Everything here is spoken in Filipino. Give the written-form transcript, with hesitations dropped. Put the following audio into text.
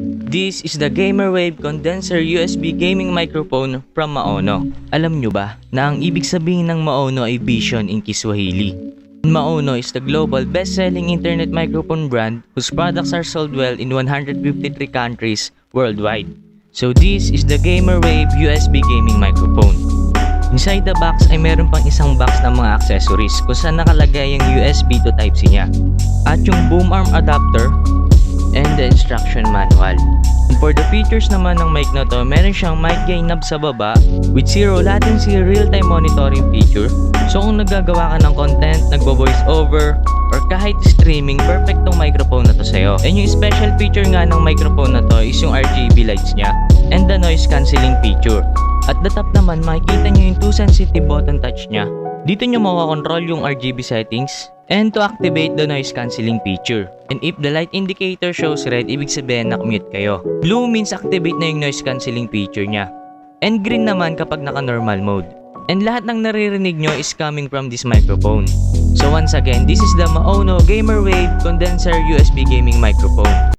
This is the GamerWave Condenser USB Gaming Microphone from Maono. Alam nyo ba na ang ibig sabihin ng Maono ay Vision in Kiswahili? Maono is the global best-selling internet microphone brand whose products are sold well in 153 countries worldwide. So this is the GamerWave USB Gaming Microphone. Inside the box ay meron pang isang box ng mga accessories kung saan nakalagay yung USB to Type-C niya at yung boom arm adapter and the instruction manual. And for the features naman ng mic na to, meron siyang mic gain knob sa baba with zero latency real-time monitoring feature. So kung naggagawa ka ng content, nagbo-voice over, or kahit streaming, perfect tong microphone na to sa'yo. And yung special feature nga ng microphone na to is yung RGB lights niya and the noise cancelling feature. At the top naman, makikita nyo yung 2 sensitive button touch niya. Dito nyo makakontrol yung RGB settings and to activate the noise cancelling feature. And if the light indicator shows red, ibig sabihin naka-mute kayo. Blue means activate na yung noise cancelling feature niya. And green naman kapag naka-normal mode. And lahat ng naririnig nyo is coming from this microphone. So once again, this is the Maono GamerWave Condenser USB Gaming Microphone.